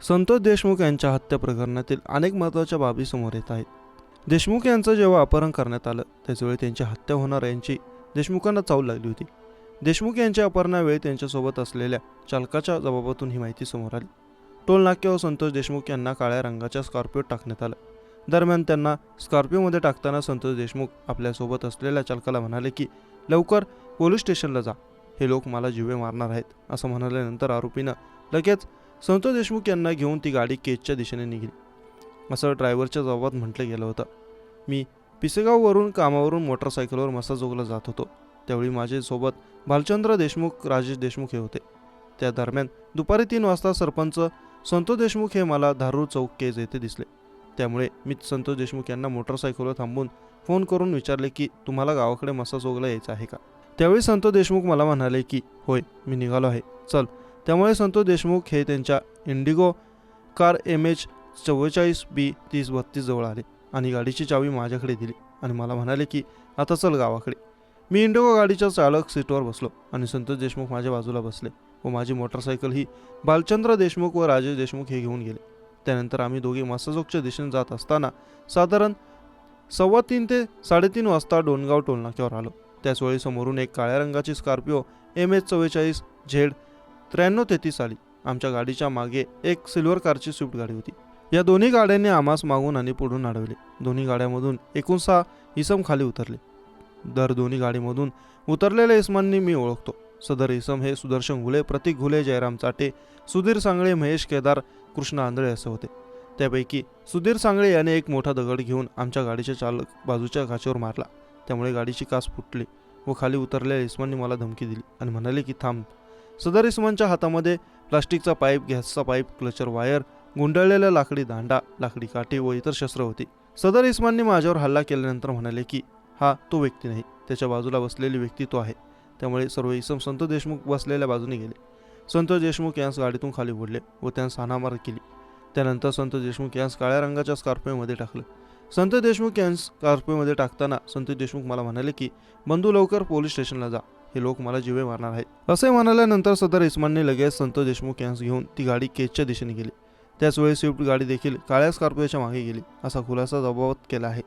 संतोष देशमुख यांच्या हत्या प्रकरणातील अनेक महत्त्वाच्या बाबी समोर येत आहेत. देशमुख यांचं जेव्हा अपहरण करण्यात आलं त्याचवेळी त्यांची हत्या होणार यांची देशमुखांना चाहूल लागली होती. देशमुख यांच्या अपहरणावेळी त्यांच्यासोबत असलेल्या चालकाच्या जबाबातून ही माहिती समोर आली. टोल नाक्यावर संतोष देशमुख यांना काळ्या रंगाच्या स्कॉर्पिओत टाकण्यात आलं. दरम्यान त्यांना स्कॉर्पिओमध्ये टाकताना संतोष देशमुख आपल्यासोबत असलेल्या चालकाला म्हणाले की लवकर पोलीस स्टेशनला जा, हे लोक मला जीवे मारणार आहेत, असं म्हणाल्यानंतर आरोपीनं लगेच संतोष देशमुख यांना घेऊन ती गाडी केजच्या दिशेने निघाली, असं ड्रायव्हरच्या जबाबात म्हटलं गेलं होतं. मी पिसेगाववरून कामावरून मोटरसायकलवर मसाजोगला जात होतो. त्यावेळी माझ्यासोबत भालचंद्र देशमुख, राजेश देशमुख हे होते. त्या दरम्यान दुपारी 3 वाजता सरपंच संतोष देशमुख हे मला धारूर चौक केज येथे दिसले. त्यामुळे मी संतोष देशमुख यांना मोटरसायकलवर थांबून फोन करून विचारले की तुम्हाला गावाकडे मसाजोगला यायचं आहे का. त्यावेळी संतोष देशमुख मला म्हणाले की होय, मी निघालो आहे, चल. त्यामुळे संतोष देशमुख हे त्यांच्या इंडिगो कार MH 44B 3032 जवळ आले आणि गाडीची चावी माझ्याकडे दिली आणि मला म्हणाले की आता चल गावाकडे. मी इंडिगो गाडीच्या चालक सीटवर बसलो आणि संतोष देशमुख माझ्या बाजूला बसले व माझी मोटरसायकल ही भालचंद्र देशमुख व राजेश देशमुख हे घेऊन गेले. त्यानंतर आम्ही दोघे मसाजोगच्या दिशेने जात असताना साधारण 3:15 ते 3:30 वाजता डोणगाव टोलनाक्यावर आलो. त्याचवेळी समोरून एक काळ्या रंगाची स्कॉर्पिओ MH 44 Z 9333 आली. आमच्या गाडीच्या मागे एक सिल्वर कारची स्विफ्ट गाडी होती. या दोन्ही गाड्यांनी आम्हास मागून आणि पुढून अडवले. दोन्ही गाड्यांमधून एकूण 6 इसम खाली उतरले. दोन्ही गाडीमधून उतरलेल्या इसमांनी मी ओळखतो. सदर इसम हे सुदर्शन घुले, प्रतीक घुले, जयराम चाटे, सुधीर सांगळे, महेश केदार, कृष्ण आंधळे असे होते. त्यापैकी सुधीर सांगळे याने एक मोठा दगड घेऊन आमच्या गाडीच्या चालक बाजूच्या काचेवर मारला. त्यामुळे गाडीची काच फुटली व खाली उतरलेल्या इसमांनी मला धमकी दिली आणि म्हणाले की थांब. सदर इसमांच्या हातामध्ये प्लास्टिकचा पाईप, गॅसचा पाईप, क्लचर वायर, गुंडाळलेला लाकडी दांडा, लाकडी काठी व इतर शस्त्र होती. सदर इसमांनी माझ्यावर हल्ला केल्यानंतर म्हणाले की हा तो व्यक्ती नाही, त्याच्या बाजूला बसलेली व्यक्ती तो आहे. त्यामुळे सर्व इसम संतोष देशमुख बसलेल्या बाजूने गेले. संतोष देशमुख यांस गाडीतून खाली ओढले व त्यांस हाणामार केली. त्यानंतर संतोष देशमुख यांस काळ्या रंगाच्या स्कॉर्पिओमध्ये टाकलं. संतोष देशमुख यांस स्कॉर्पिओमध्ये टाकताना संतोष देशमुख मला म्हणाले की बंधू लवकर पोलीस स्टेशनला जा, हे लोक मला जीवे मारणार आहेत, असे म्हणाल्यानंतर सदर इसमांनी लगेच संतोष देशमुख यांस घेऊन ती गाडी केजच्या दिशेने गेली. त्याचवेळी स्विफ्ट गाडी देखील काळ्या स्कॉर्पिओच्या मागे गेली, असा खुलासा जबाबात केला आहे.